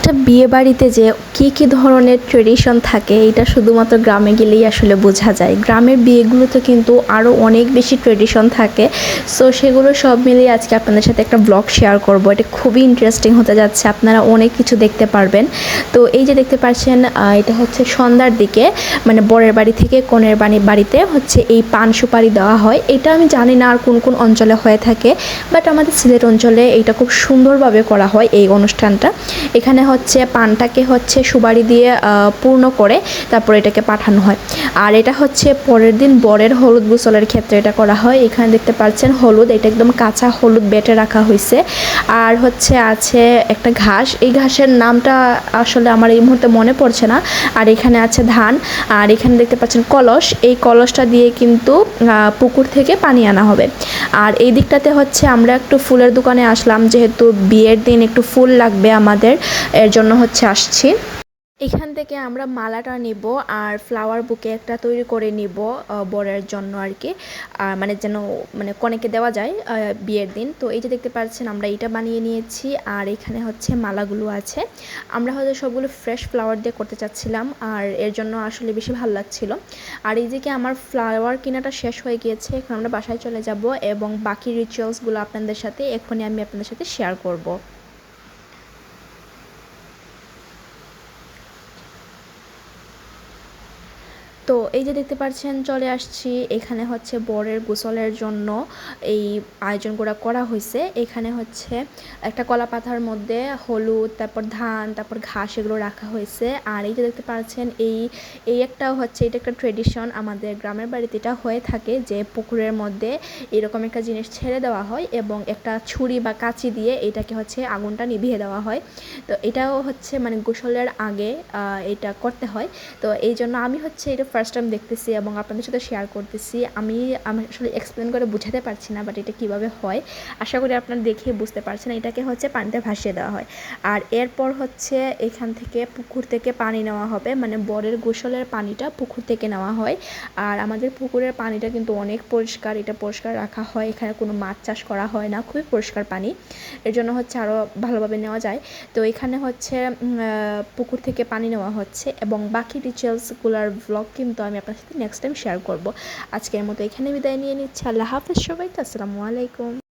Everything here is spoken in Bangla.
একটা বিয়ে বাড়িতে যে কী ধরনের ট্রেডিশন থাকে এটা শুধুমাত্র গ্রামে গেলেই আসলে বোঝা যায়। গ্রামের বিয়েগুলোতে কিন্তু আরও অনেক বেশি ট্রেডিশন থাকে। সো সেগুলো সব মিলিয়ে আজকে আপনাদের সাথে একটা ব্লগ শেয়ার করব। এটা খুবই ইন্টারেস্টিং হতে যাচ্ছে, আপনারা অনেক কিছু দেখতে পারবেন। তো এই যে দেখতে পাচ্ছেন, এটা হচ্ছে সন্ধ্যার দিকে, মানে বরের বাড়ি থেকে কনের বাড়িতে হচ্ছে এই পান সুপারি দেওয়া হয়। এটা আমি জানি না আর কোন কোন অঞ্চলে হয়ে থাকে, বাট আমাদের সিলেট অঞ্চলে এটা খুব সুন্দরভাবে করা হয় এই অনুষ্ঠানটা। এখানে হচ্ছে পানটাকে হচ্ছে সুপারি দিয়ে পূর্ণ করে তারপর এটাকে পাঠানো হয়। আর এটা হচ্ছে পরের দিন বরের হলুদ গোসলের ক্ষেত্রে এটা করা হয়। এখানে দেখতে পাচ্ছেন হলুদ, এটা একদম কাঁচা হলুদ বেটে রাখা হয়েছে। আর হচ্ছে আছে একটা ঘাস, এই ঘাসের নামটা আসলে আমার এই মুহূর্তে মনে পড়ছে না। আর এখানে আছে ধান। আর এখানে দেখতে পাচ্ছেন কলস, এই কলসটা দিয়ে কিন্তু পুকুর থেকে পানি আনা হবে। আর এই দিকটাতে হচ্ছে আমরা একটু ফুলের দোকানে আসলাম, যেহেতু বিয়ের দিন একটু ফুল লাগবে আমাদের, এর জন্য হচ্ছে আসছি। এখান থেকে আমরা মালাটা নিব আর ফ্লাওয়ার বুকে একটা তৈরি করে নিব বরের জন্য আর কি, মানে যেন মানে কনেকে দেওয়া যায় বিয়ের দিন। তো এই যে দেখতে পাচ্ছেন আমরা এটা বানিয়ে নিয়েছি। আর এখানে হচ্ছে মালাগুলো আছে, আমরা হয়তো সবগুলো ফ্রেশ ফ্লাওয়ার দিয়ে করতে চাচ্ছিলাম, আর এর জন্য আসলে বেশি ভালো লাগছিল। আর এই দিকে আমার ফ্লাওয়ার কেনাটা শেষ হয়ে গিয়েছে, এখন আমরা বাসায় চলে যাব এবং বাকি রিচুয়ালসগুলো আপনাদের সাথে এখনই আমি আপনাদের সাথে শেয়ার করব। তো এই যে দেখতে পাচ্ছেন চলে আসছি, এখানে হচ্ছে বরের গোসলের জন্য এই আয়োজনগুলো করা হয়েছে। এখানে হচ্ছে একটা কলা পাতার মধ্যে হলুদ, তারপর ধান, তারপর ঘাস এগুলো রাখা হয়েছে। আর এই যে দেখতে পাচ্ছেন এই একটা হচ্ছে, এটা একটা ট্রেডিশন আমাদের গ্রামের বাড়িতে এটা হয়ে থাকে যে পুকুরের মধ্যে এরকম একটা জিনিস ছেড়ে দেওয়া হয় এবং একটা ছুরি বা কাঁচি দিয়ে এটাকে হচ্ছে আগুনটা নিভিয়ে দেওয়া হয়। তো এটাও হচ্ছে মানে গোসলের আগে এটা করতে হয়। তো এই জন্য আমি হচ্ছে এটা ফার্স্ট টাইম দেখতেছি এবং আপনাদের সাথে শেয়ার করতেছি। আমি আসলে এক্সপ্লেন করে বুঝাতে পারছি না, বাট এটা কীভাবে হয় আশা করি আপনারা দেখে বুঝতে পারছেন। এটাকে হচ্ছে পানিতে ভাসিয়ে দেওয়া হয়। আর এরপর হচ্ছে এখান থেকে পুকুর থেকে পানি নেওয়া হবে, মানে বরের গোসলের পানিটা পুকুর থেকে নেওয়া হয়। আর আমাদের পুকুরের পানিটা কিন্তু অনেক পরিষ্কার, এটা পরিষ্কার রাখা হয়, এখানে কোনো মাছ চাষ করা হয় না, খুবই পরিষ্কার পানি, এর জন্য হচ্ছে আরও ভালোভাবে নেওয়া যায়। তো এখানে হচ্ছে পুকুর থেকে পানি নেওয়া হচ্ছে এবং বাকি রিচুয়ালসগুলোর ব্লগ কিন্তু আমি আপনার সাথে নেক্সট টাইম শেয়ার করব। আজকের মতো এখানে বিদায় নিয়ে নিচ্ছি। আল্লাহ হাফেজ সবাইকে, আসসালামু আলাইকুম।